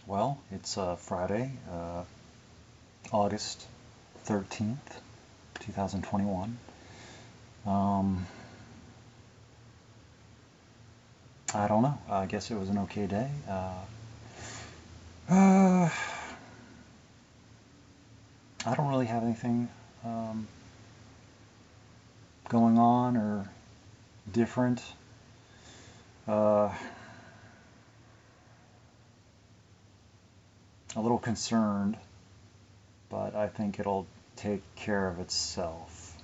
Well, it's Friday, August 13th, 2021. Um, I don't know. I guess it was an okay day. Uh, I don't really have anything um, going on or different. Uh, a little concerned, but I think it'll take care of itself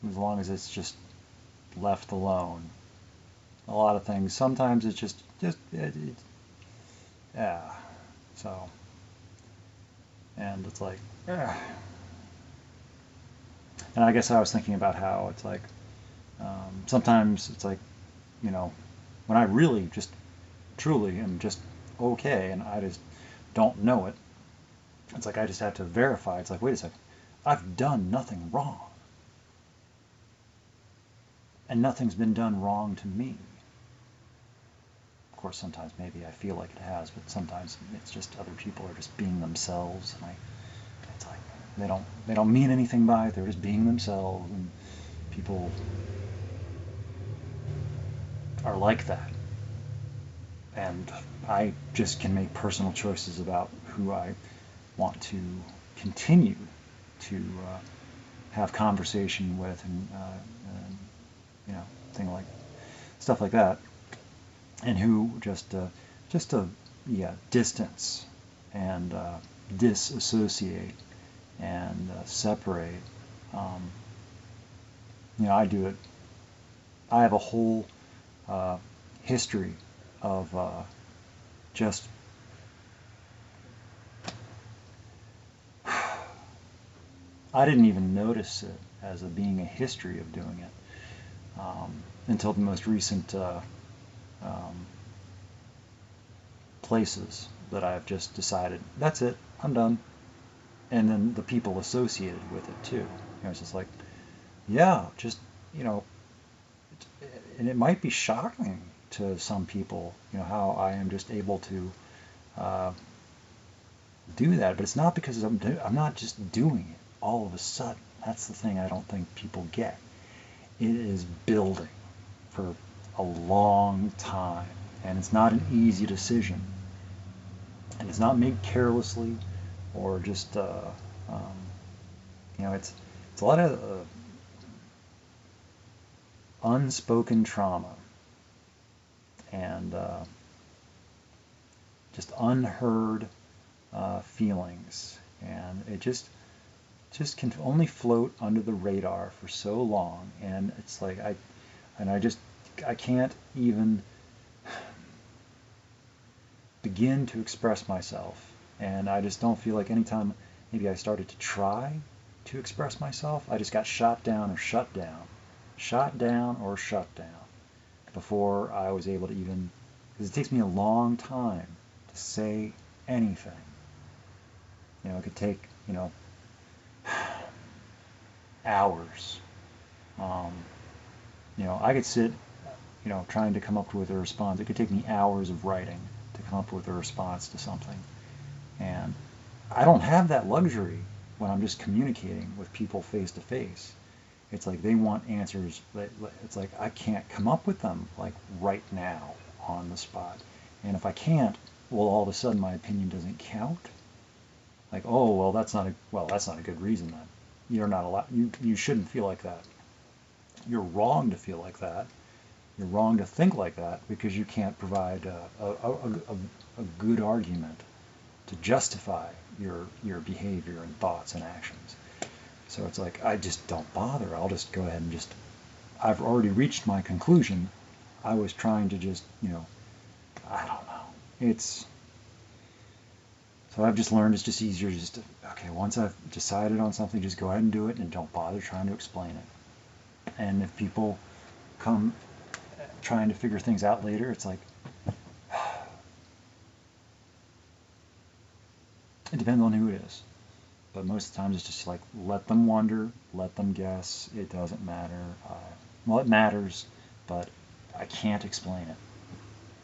as long as it's just left alone. A lot of things. Sometimes it's yeah. So, and it's like, yeah. And I guess I was thinking about how it's like sometimes it's like, you know, when I really just truly am just okay and I just don't know it, it's like I just have to verify. It's like, wait a second, I've done nothing wrong, and nothing's been done wrong to me. Of course, sometimes maybe I feel like it has, but sometimes it's just other people are just being themselves, and it's like they don't mean anything by it. They're just being themselves, and people are like that. And I just can make personal choices about who I want to continue to have conversation with, and you know, thing like stuff like that, and who just yeah, distance and disassociate and separate. Um, I do it. I have a whole uh, history of just I didn't even notice it as being a history of doing it until the most recent um, places that I've just decided that's it, I'm done, and then the people associated with it too. It's just like, yeah, just you know, and it might be shocking to some people, how I am just able to uh, do that, but it's not because I'm not just doing it all of a sudden. That's the thing I don't think people get. It is building for a long time, and it's not an easy decision, and it's not made carelessly or just um, it's a lot of unspoken trauma and just unheard feelings, and it just can only float under the radar for so long, and it's like I can't even begin to express myself, and I just don't feel like anytime maybe I started to try to express myself, I just got shot down or shot down or shut down before I was able to even, because it takes me a long time to say anything. It could take, hours. Um, I could sit, trying to come up with a response. It could take me hours of writing to come up with a response to something. And I don't have that luxury when I'm just communicating with people face to face. It's like they want answers. It's like I can't come up with them like right now on the spot. And if I can't, well, all of a sudden my opinion doesn't count. Like, oh, that's not a good reason then. You're not allowed. You shouldn't feel like that. You're wrong to feel like that. You're wrong to think like that because you can't provide a good argument to justify your behavior and thoughts and actions. So it's like I just don't bother. I'll just go ahead and just I've already reached my conclusion. I was trying to just, I don't know. It's so I've just learned it's just easier just to okay, once I've decided on something, just go ahead and do it and don't bother trying to explain it. And if people come trying to figure things out later, it's like it depends on who it is. But most of the times it's just like let them wonder, let them guess. It doesn't matter. Well, it matters, but I can't explain it.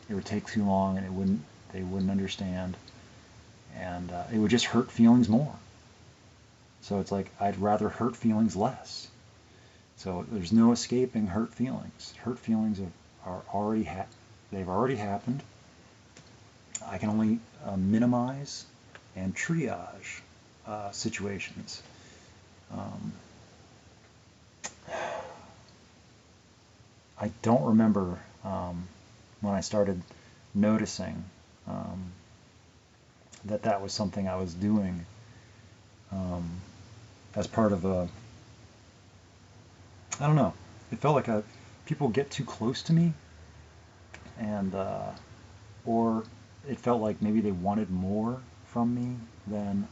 it would take too long, and they wouldn't understand, and it would just hurt feelings more. So it's like I'd rather hurt feelings less. So there's no escaping hurt feelings. Hurt feelings are already they've already happened. I can only minimize and triage situations. I don't remember when I started noticing that was something I was doing as part of I don't know. It felt like people get too close to me, and or it felt like maybe they wanted more from me than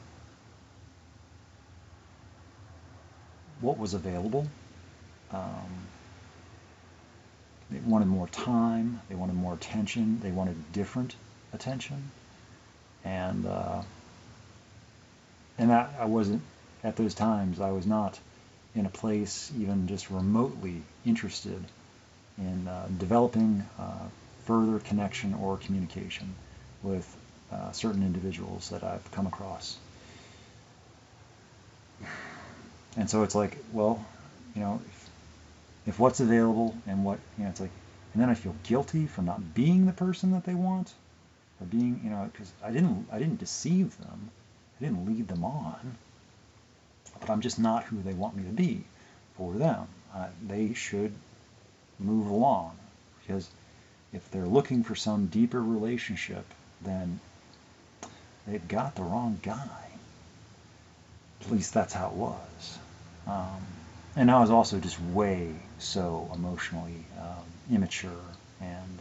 what was available. They wanted more time, they wanted more attention, they wanted different attention, and that I wasn't, at those times I was not in a place even just remotely interested in developing further connection or communication with certain individuals that I've come across. And so it's like, well, if what's available and what, it's like, and then I feel guilty for not being the person that they want, or being, because I didn't deceive them, I didn't lead them on, but I'm just not who they want me to be for them. They should move along, because if they're looking for some deeper relationship, then they've got the wrong guy. At least that's how it was. And I was also just way so emotionally immature and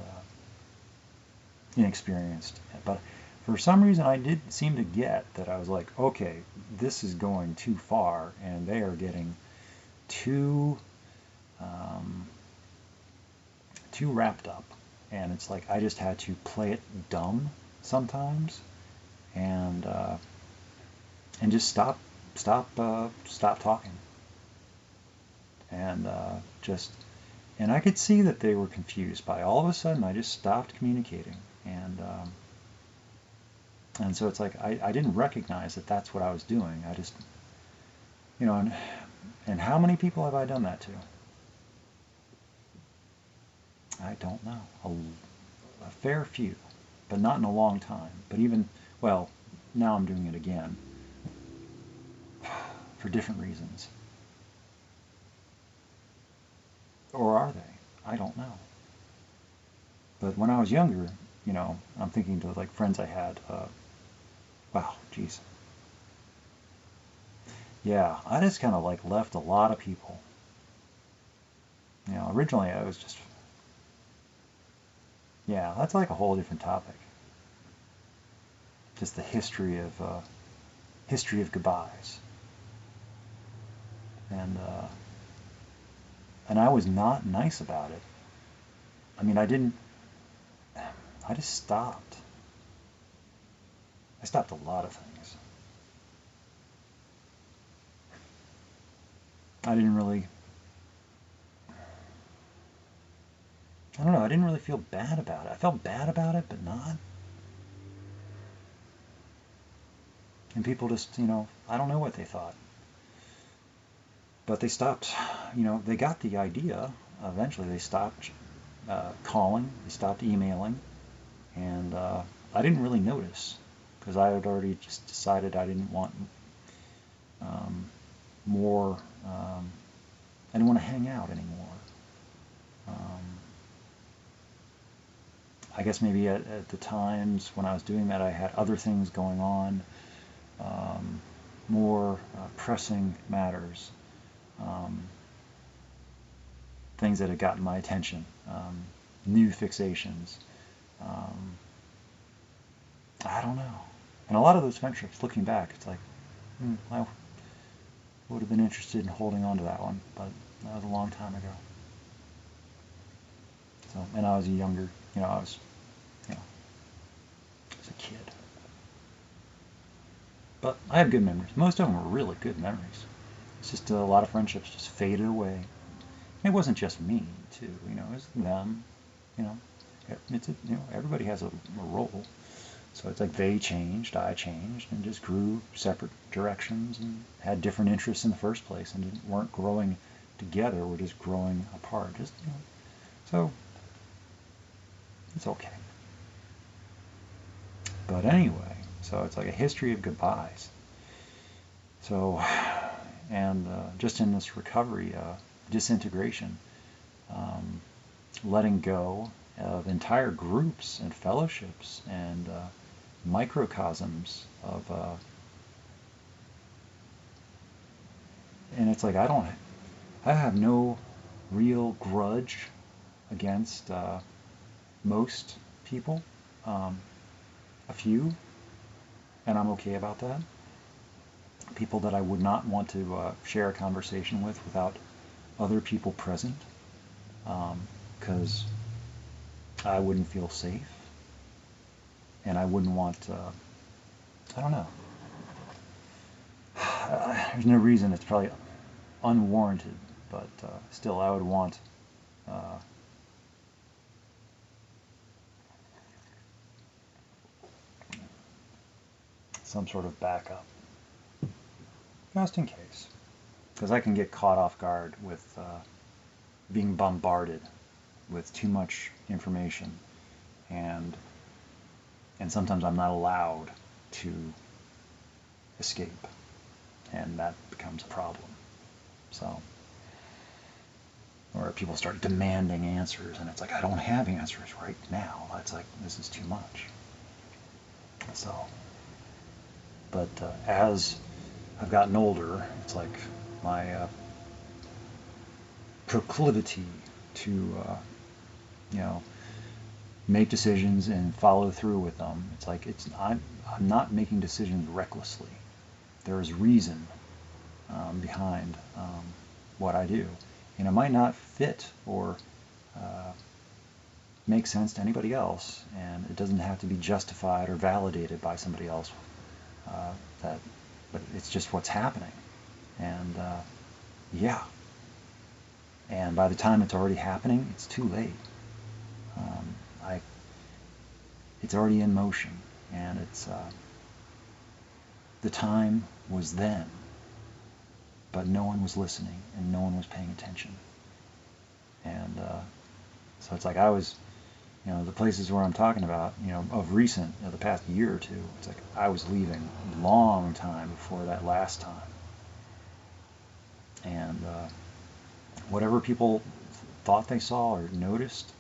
inexperienced. But for some reason, I did seem to get that I was like, okay, this is going too far, and they are getting too wrapped up. And it's like I just had to play it dumb sometimes, and just stop talking. And and I could see that they were confused by all of a sudden I just stopped communicating, and so it's like I didn't recognize that that's what I was doing. I just, and how many people have I done that to? I don't know. A fair few, but not in a long time. But even, well, now I'm doing it again for different reasons. Or are they? I don't know. But when I was younger, I'm thinking to like friends I had, wow, geez. Yeah, I just kind of like left a lot of people. Originally I was just, yeah, that's like a whole different topic. Just the history of goodbyes. And I was not nice about it. I mean, I just stopped. I stopped a lot of things. I don't know, I didn't really feel bad about it. I felt bad about it, but not. And people just, I don't know what they thought. But they stopped, they got the idea. Eventually they stopped calling, they stopped emailing, and I didn't really notice, because I had already just decided I didn't want more, I didn't want to hang out anymore. I guess maybe at the times when I was doing that, I had other things going on, more pressing matters, things that had gotten my attention, new fixations. I don't know. And a lot of those friendships, looking back, it's like, I would have been interested in holding on to that one, but that was a long time ago. So, and I was younger, I was a kid. But I have good memories. Most of them were really good memories. It's just a lot of friendships just faded away. And it wasn't just me, too. It was them. it's everybody has a role. So it's like they changed, I changed, and just grew separate directions and had different interests in the first place, and weren't growing together. We're just growing apart. Just so it's okay. But anyway, so it's like a history of goodbyes. So, and just in this recovery, disintegration, letting go of entire groups and fellowships and microcosms of, and it's like I have no real grudge against most people, a few, and I'm okay about that. People that I would not want to share a conversation with without other people present, because I wouldn't feel safe, and I wouldn't want, I don't know, there's no reason, it's probably unwarranted, but still I would want some sort of backup, just in case. Because I can get caught off guard with being bombarded with too much information, and sometimes I'm not allowed to escape, and that becomes a problem. So, or people start demanding answers, and it's like, I don't have answers right now. It's like, this is too much. So, but as I've gotten older, it's like my proclivity to, make decisions and follow through with them. It's like I'm not making decisions recklessly. There is reason behind what I do, and it might not fit or make sense to anybody else, and it doesn't have to be justified or validated by somebody else. But it's just what's happening, and yeah. And by the time it's already happening, it's too late. It's already in motion, and it's the time was then, but no one was listening and no one was paying attention. And so it's like I was, the places where I'm talking about, of recent, the past year or two, it's like I was leaving a long time before that last time. And whatever people thought they saw or noticed,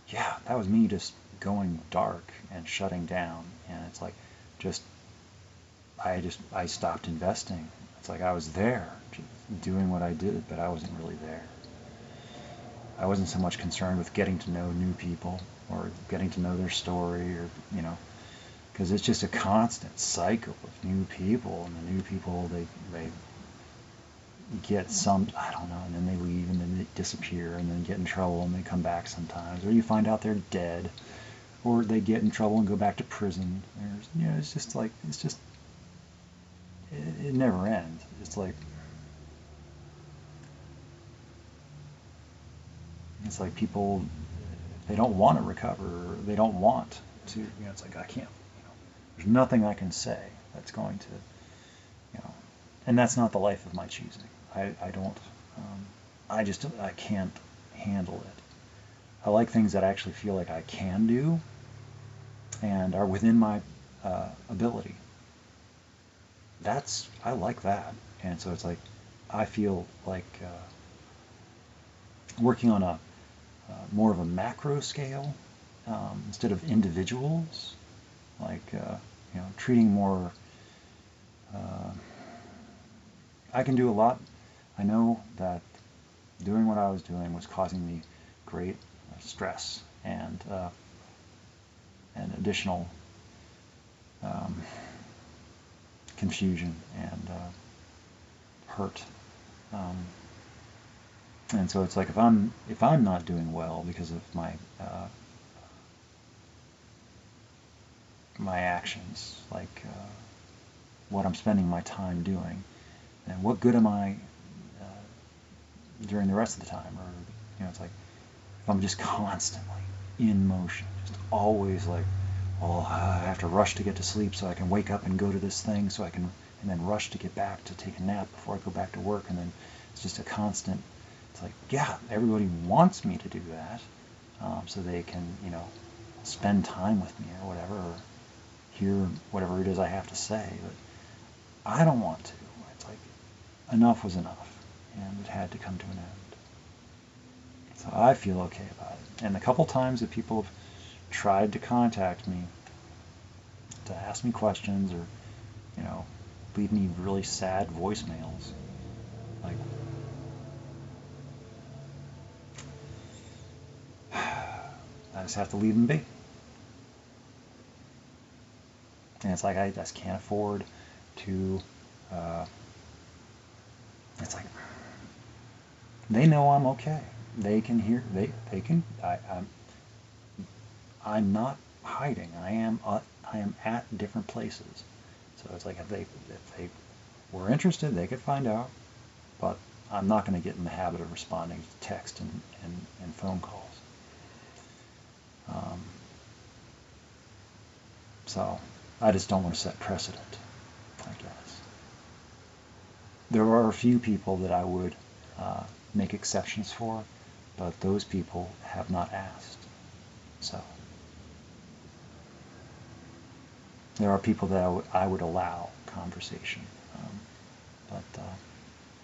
yeah, that was me just going dark and shutting down. And it's like, I stopped investing. It's like I was there, just doing what I did, but I wasn't really there. I wasn't so much concerned with getting to know new people or getting to know their story, or, because it's just a constant cycle of new people, and the new people, they get some, I don't know, and then they leave, and then they disappear, and then get in trouble, and they come back sometimes, or you find out they're dead, or they get in trouble and go back to prison. There's, it's just like, it never ends. It's like people, they don't want to recover, or they don't want to, it's like, I can't, there's nothing I can say that's going to, and that's not the life of my choosing. I don't, I can't handle it. I like things that I actually feel like I can do and are within my ability. I like that. And so it's like, I feel like working on a more of a macro scale, instead of individuals, like, treating more, I can do a lot. I know that doing what I was doing was causing me great stress and additional confusion and hurt. And so it's like, if I'm not doing well because of my my actions, like what I'm spending my time doing, then what good am I during the rest of the time? Or, it's like, if I'm just constantly in motion, just always like, oh, I have to rush to get to sleep so I can wake up and go to this thing so I can, and then rush to get back to take a nap before I go back to work. And then it's just a constant, it's like, yeah, everybody wants me to do that, so they can, spend time with me or whatever, or hear whatever it is I have to say. But I don't want to. It's like, enough was enough, and it had to come to an end. So I feel okay about it. And the couple times that people have tried to contact me to ask me questions or, leave me really sad voicemails, like, I just have to leave them be. And it's like I just can't afford to, it's like, they know I'm okay. They can hear, they can, I'm not hiding. I am at different places. So it's like if they were interested, they could find out. But I'm not going to get in the habit of responding to text and phone calls. So I just don't want to set precedent, I guess. There are a few people that I would make exceptions for, but those people have not asked. So there are people that I would allow conversation, but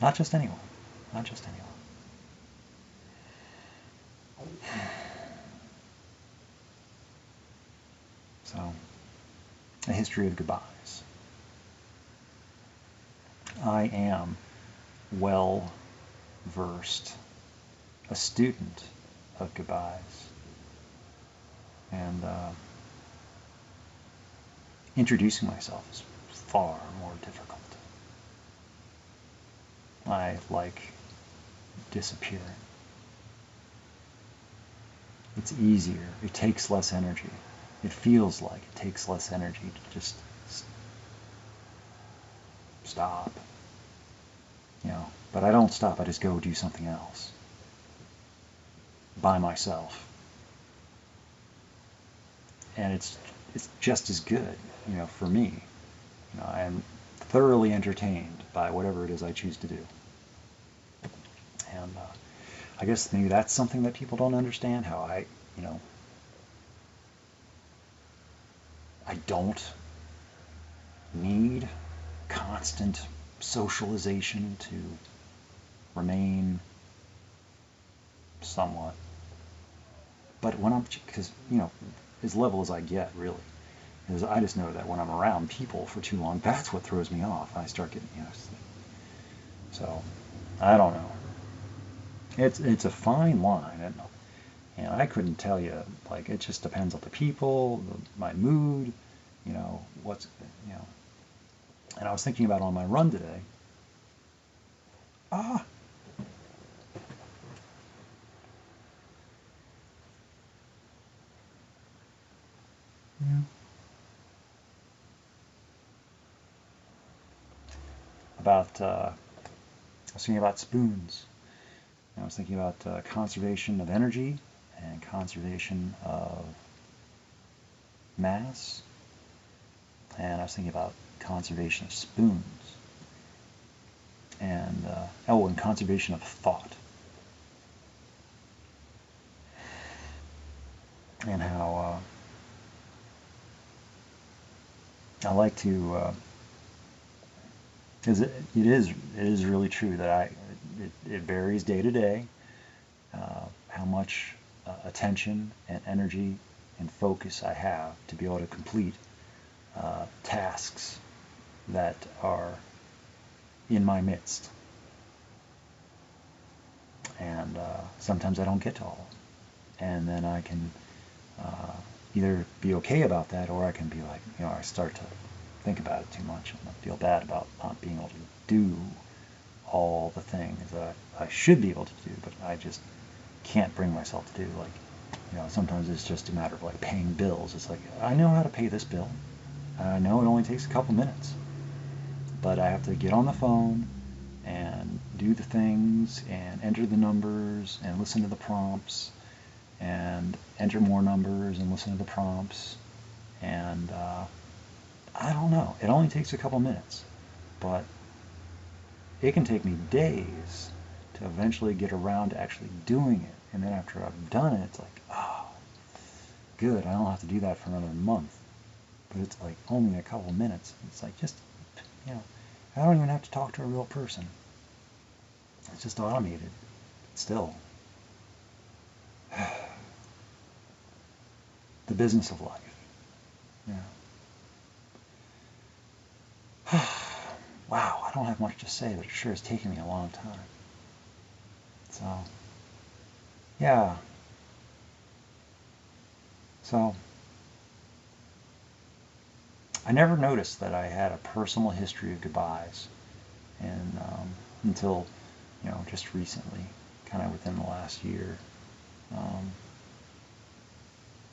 not just anyone. Not just anyone. So, a history of goodbyes. I am well versed, a student of goodbyes, and introducing myself is far more difficult. I like disappearing. It's easier. It takes less energy. It feels like it takes less energy to just stop. But I don't stop. I just go do something else by myself. And it's just as good, for me. I am thoroughly entertained by whatever it is I choose to do. And I guess maybe that's something that people don't understand, how I don't need constant socialization to remain somewhat. But when because, as level as I get, really, because I just know that when I'm around people for too long, that's what throws me off. I start getting, so, I don't know. It's a fine line, and I couldn't tell you, like, it just depends on the people, my mood, what's, and I was thinking about on my run today, about, I was thinking about spoons. I was thinking about conservation of energy and conservation of mass, and I was thinking about conservation of spoons, and and conservation of thought, and how I like to, because it is really true that it varies day to day, how much attention and energy and focus I have to be able to complete tasks that are in my midst. And sometimes I don't get to all of them. And then I can either be okay about that, or I can be like, I start to think about it too much and I feel bad about not being able to do all the things that I should be able to do, but I just can't bring myself to do. Like, sometimes it's just a matter of like paying bills. It's like, I know how to pay this bill. I know it only takes a couple minutes, but I have to get on the phone and do the things and enter the numbers and listen to the prompts and enter more numbers and listen to the prompts. And I don't know. It only takes a couple minutes, but it can take me days to eventually get around to actually doing it. And then after I've done it, it's like, oh, good. I don't have to do that for another month. But it's like only a couple minutes. It's like just, I don't even have to talk to a real person. It's just automated. Still. The business of life. Yeah. Wow, I don't have much to say, but it sure has taken me a long time. So, yeah. So, I never noticed that I had a personal history of goodbyes, and until, just recently, kind of within the last year,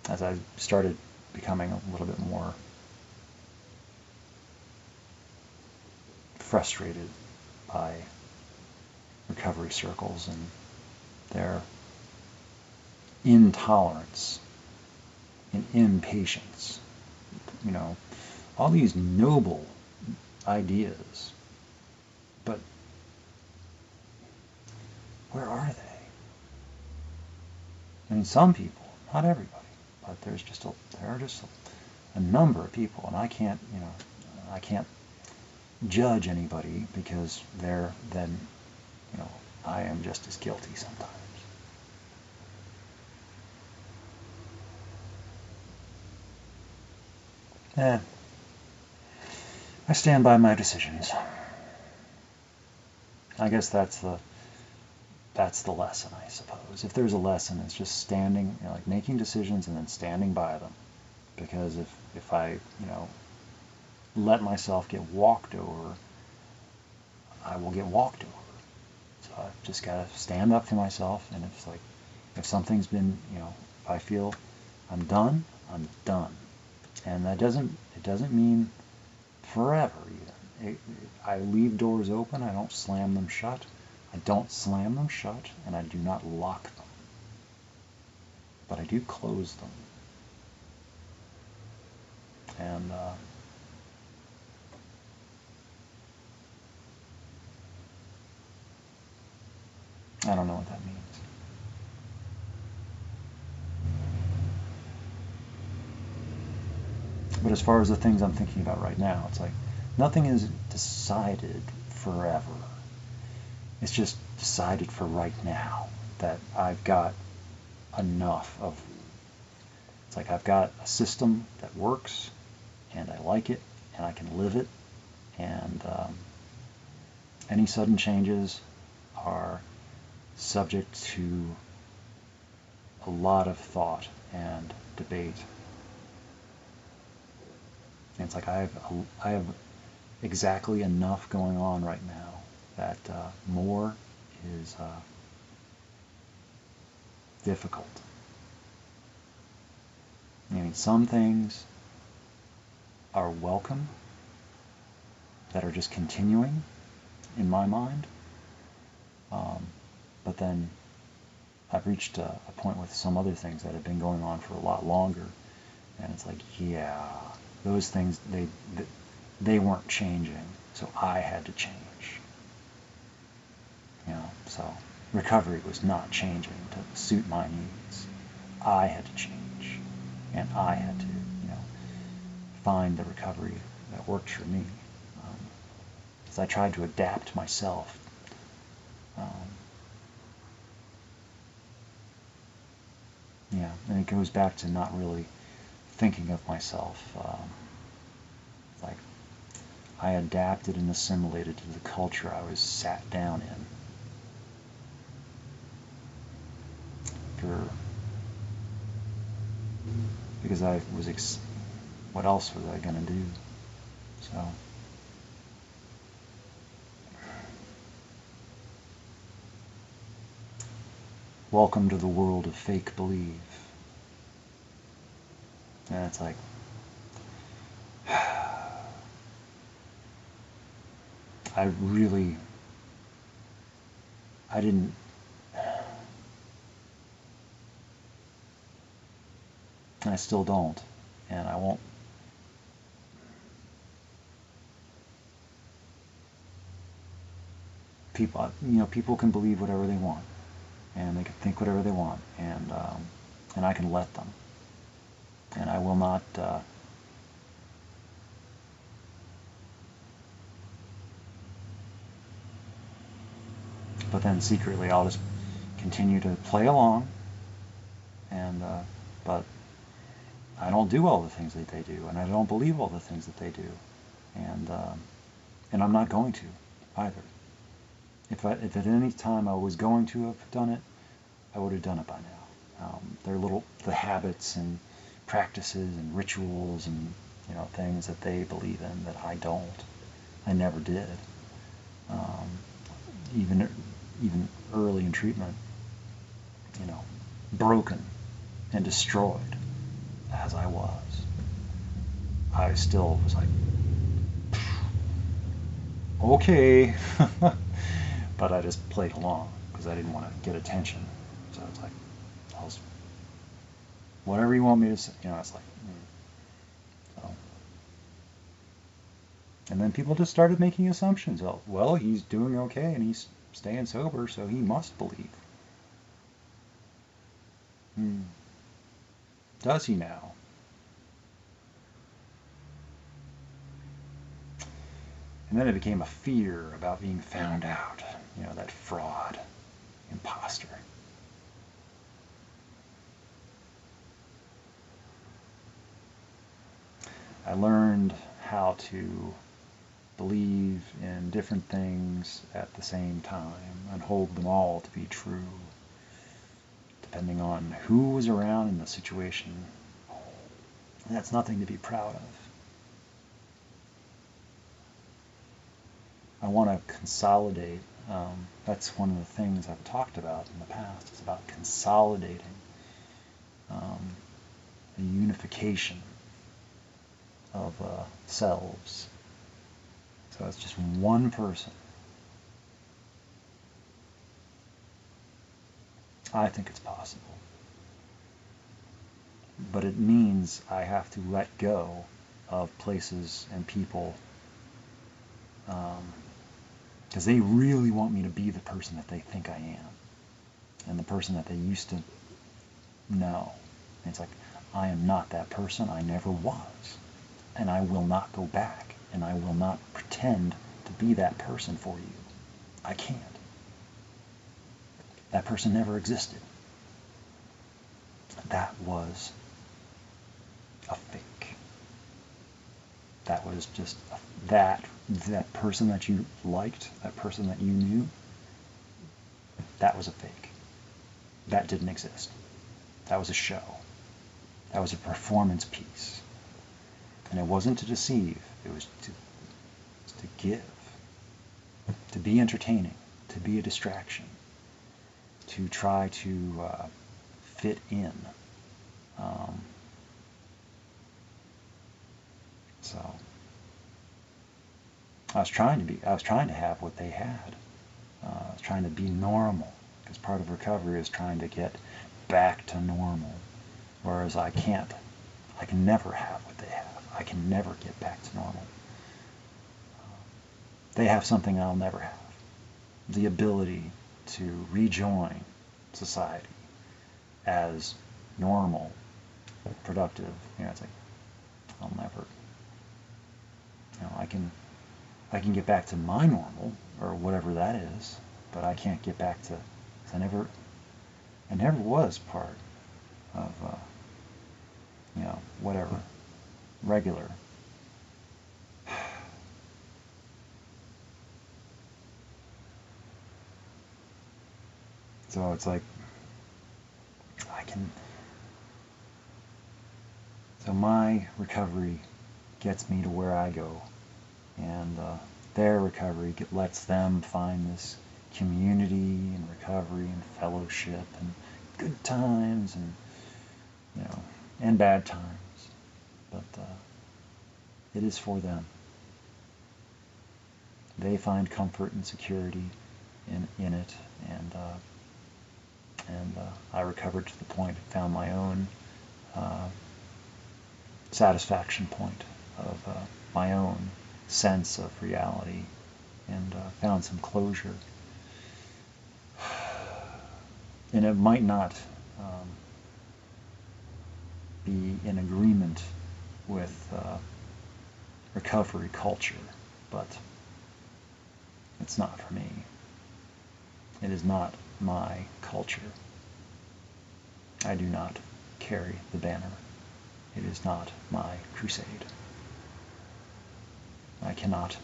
as I started becoming a little bit more frustrated by recovery circles and their intolerance and impatience. All these noble ideas, but where are they? I mean, some people, not everybody, but there are just a number of people, and I can't judge anybody because I am just as guilty sometimes. I stand by my decisions. I guess that's the lesson, I suppose. If there's a lesson, it's just standing, like making decisions and then standing by them. Because if I, let myself get walked over, I will get walked over. So I've just got to stand up to myself, and it's like, if something's been, if I feel I'm done, I'm done. And it doesn't mean forever even. I leave doors open, I don't slam them shut. I don't slam them shut, and I do not lock them. But I do close them. And I don't know what that means. But as far as the things I'm thinking about right now, it's like nothing is decided forever. It's just decided for right now that I've got enough of. It's like I've got a system that works, and I like it, and I can live it, and any sudden changes are subject to a lot of thought and debate. And it's like I have exactly enough going on right now that more is difficult. I mean, some things are welcome that are just continuing in my mind. But then I've reached a point with some other things that have been going on for a lot longer. And it's like, yeah, those things, they weren't changing. So I had to change. So recovery was not changing to suit my needs. I had to change. And I had to, find the recovery that worked for me. As I tried to adapt myself. And it goes back to not really thinking of myself. Like I adapted and assimilated to the culture I was sat down in. Because I was, what else was I going to do? So, welcome to the world of fake believe. And it's like, I didn't, And I still don't. And I won't. People can believe whatever they want, and they can think whatever they want, and I can let them. And I will not. But then secretly, I'll just continue to play along, and but I don't do all the things that they do, and I don't believe all the things that they do, and and I'm not going to either. If at any time I was going to have done it, I would have done it by now. The habits and practices and rituals and things that they believe in that I don't. I never did. Um, even early in treatment, broken and destroyed as I was, I still was like, okay. But I just played along because I didn't want to get attention. So it's like, whatever you want me to say, it's like, so. And then people just started making assumptions. Well, he's doing okay and he's staying sober, so he must believe. Does he now? And then it became a fear about being found out. That fraud, imposter. I learned how to believe in different things at the same time and hold them all to be true, depending on who was around in the situation. And that's nothing to be proud of. I want to consolidate. That's one of the things I've talked about in the past. It's about consolidating the unification of selves. So it's just one person. I think it's possible. But it means I have to let go of places and people because they really want me to be the person that they think I am and the person that they used to know. And it's like, I am not that person. I never was. And I will not go back. And I will not pretend to be that person for you. I can't. That person never existed. That was a fake. That was just that person that you liked, that person that you knew, that was a fake. That didn't exist. That was a show. That was a performance piece. And it wasn't to deceive, it was to give, to be entertaining, to be a distraction, to try to fit in. So I was trying to have what they had. I was trying to be normal, because part of recovery is trying to get back to normal. Whereas I can never have what they have. I can never get back to normal. They have something I'll never have. The ability to rejoin society as normal, productive. It's like, I'll never, I can get back to my normal, or whatever that is, but I can't get back to, I never was part of, whatever, regular. So it's like, so my recovery gets me to where I go, and their recovery lets them find this community and recovery and fellowship and good times and and bad times, but it is for them. They find comfort and security in it, and I recovered to the point, found my own satisfaction point of my own sense of reality, and found some closure. And it might not be in agreement with recovery culture, but it's not for me. It is not my culture. I do not carry the banner. It is not my crusade. I cannot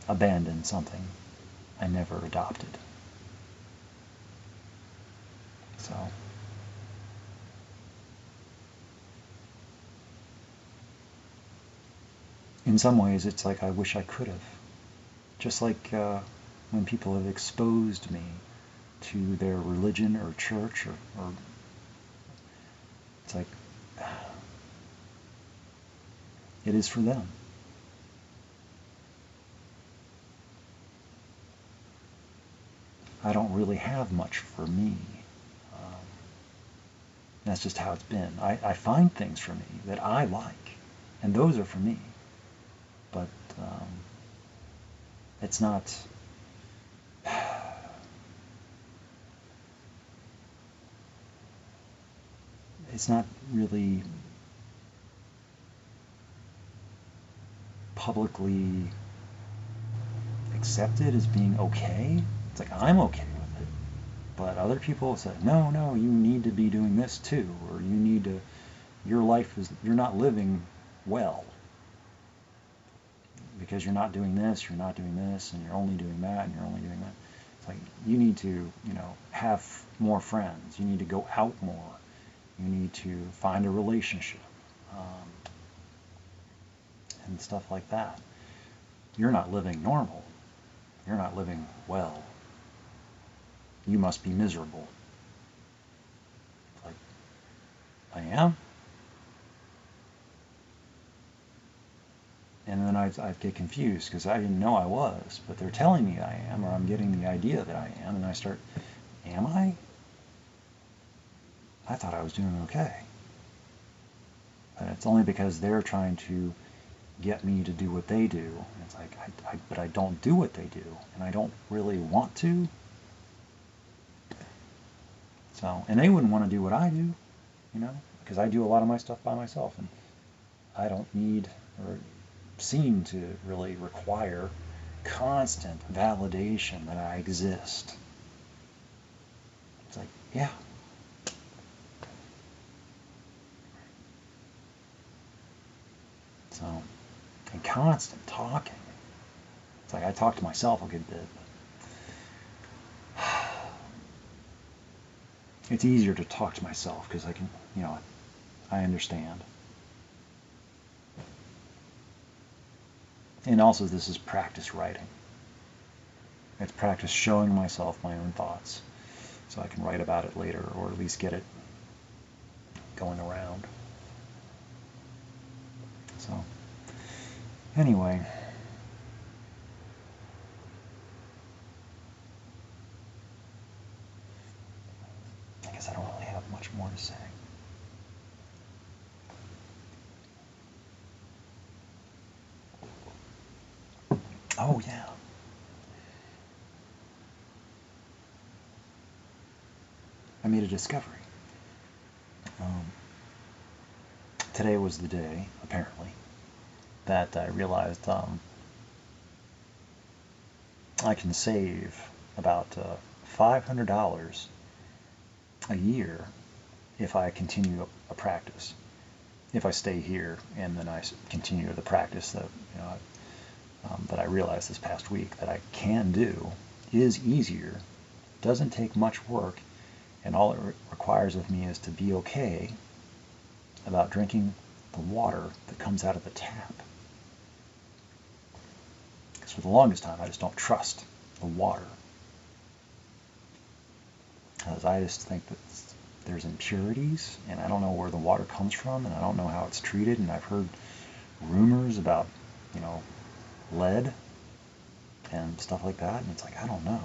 abandon something I never adopted. So, in some ways, it's like I wish I could have. Just like when people have exposed me to their religion or church, or it's like, it is for them. I don't really have much for me. That's just how it's been. I find things for me that I like, and those are for me. But it's not. It's not really publicly accepted as being okay. It's like, I'm okay with it. But other people say, no, no, you need to be doing this too, or you need to, your life is, you're not living well. Because you're not doing this, you're not doing this, and you're only doing that, and you're only doing that. It's like, you need to, have more friends. You need to go out more. You need to find a relationship. And stuff like that. You're not living normal. You're not living well. You must be miserable. Like, I am? And then I get confused because I didn't know I was, but they're telling me I am, or I'm getting the idea that I am, and I start, am I? I thought I was doing okay. And it's only because they're trying to get me to do what they do. And it's like, but I don't do what they do, and I don't really want to. So, and they wouldn't want to do what I do, because I do a lot of my stuff by myself, and I don't need or seem to really require constant validation that I exist. It's like, yeah. So, and constant talking. It's like I talk to myself a good bit. It's easier to talk to myself because I can, I understand. And also, this is practice writing. It's practice showing myself my own thoughts so I can write about it later, or at least get it going around. So, anyway. I guess I don't really have much more to say. Oh, yeah. I made a discovery. Today was the day, apparently, that I realized I can save about $500 a year if I continue a practice. If I stay here and then I continue the practice that that I realized this past week that I can do, is easier, doesn't take much work, and all it requires of me is to be okay about drinking the water that comes out of the tap. Because for the longest time I just don't trust the water. Because I just think that there's impurities, and I don't know where the water comes from, and I don't know how it's treated, and I've heard rumors about, lead and stuff like that, and it's like, I don't know.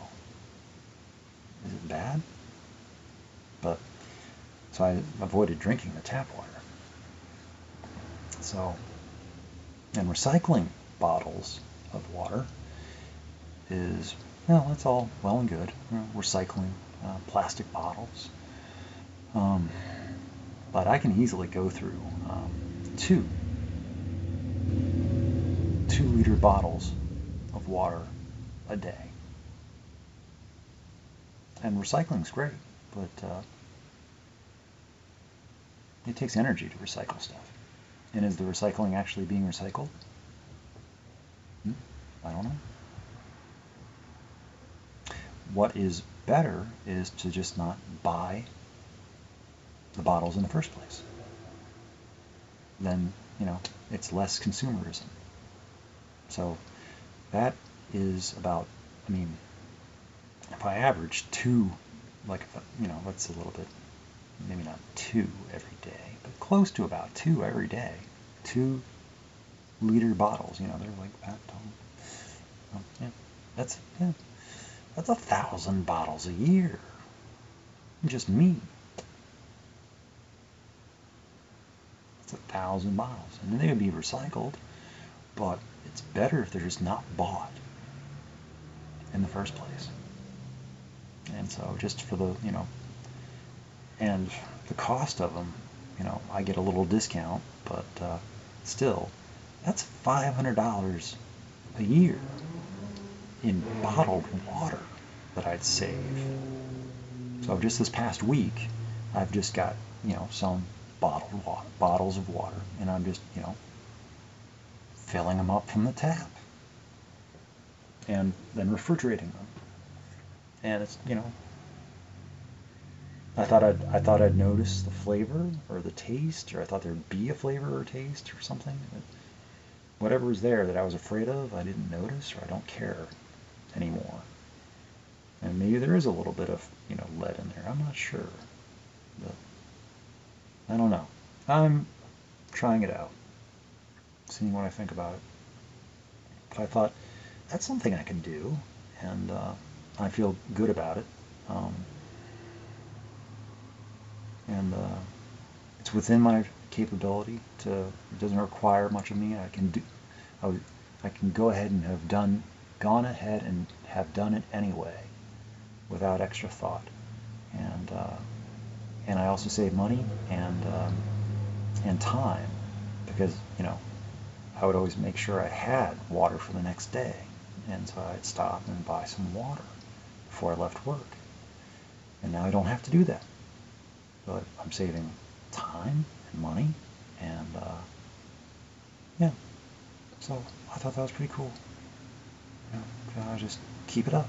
Is it bad? But, so I avoided drinking the tap water. So, and recycling bottles of water is, well, that's all well and good. Recycling plastic bottles. But I can easily go through two 2-liter bottles of water a day. And recycling's great, but it takes energy to recycle stuff. And is the recycling actually being recycled? I don't know. What is better is to just not buy the bottles in the first place. Then, it's less consumerism. So that is about, if I average two, that's a little bit, maybe not 2 every day, but close to about 2 every day. 2-liter bottles, they're like that tall. That's 1,000 bottles a year. Just me. That's 1,000 bottles. And they would be recycled, but it's better if they're just not bought in the first place. And so just for the, and the cost of them, I get a little discount, but still, that's $500 a year in bottled water that I'd save. So just this past week, I've just got, some bottles of water, and I'm just, filling them up from the tap and then refrigerating them. And it's, I thought I'd notice the flavor or the taste, or I thought there'd be a flavor or taste or something. But whatever was there that I was afraid of, I didn't notice, or I don't care anymore. And maybe there is a little bit of, lead in there. I'm not sure. But I don't know. I'm trying it out, seeing what I think about it. But I thought, that's something I can do, and I feel good about it. And it's within my capability to, it doesn't require much of me. I can go ahead and gone ahead and have done it anyway without extra thought. And I also save money and time, because, I would always make sure I had water for the next day. And so I'd stop and buy some water before I left work. And now I don't have to do that. But I'm saving time and money, and yeah. So I thought that was pretty cool. Just keep it up.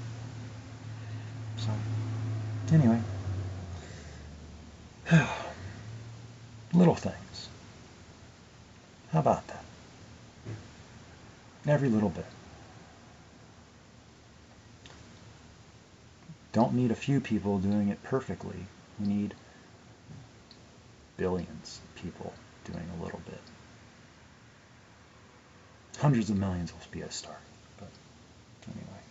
So anyway, little things. How about that? Every little bit. Don't need a few people doing it perfectly. We need billions of people doing a little bit. Hundreds of millions will be a start. But anyway,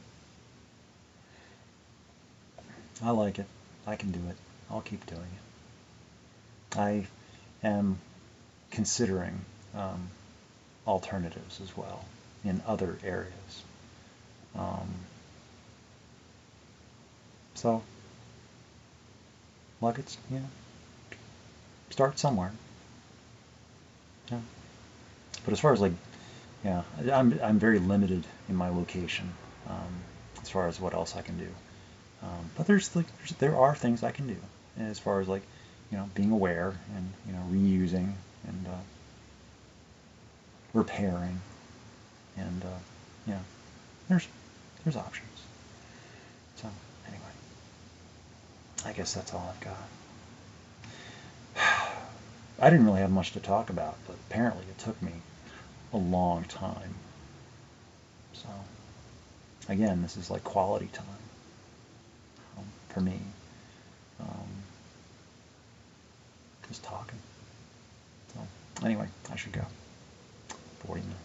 I like it. I can do it. I'll keep doing it. I am considering alternatives as well in other areas. So, like, it's, start somewhere. Yeah. But as far as I'm very limited in my location as far as what else I can do. But there are things I can do as far as being aware and reusing and repairing, and there's options. So anyway, I guess that's all I've got. I didn't really have much to talk about, but apparently it took me a long time. So again, this is like quality time for me. Just talking. So anyway, I should go. 40 minutes.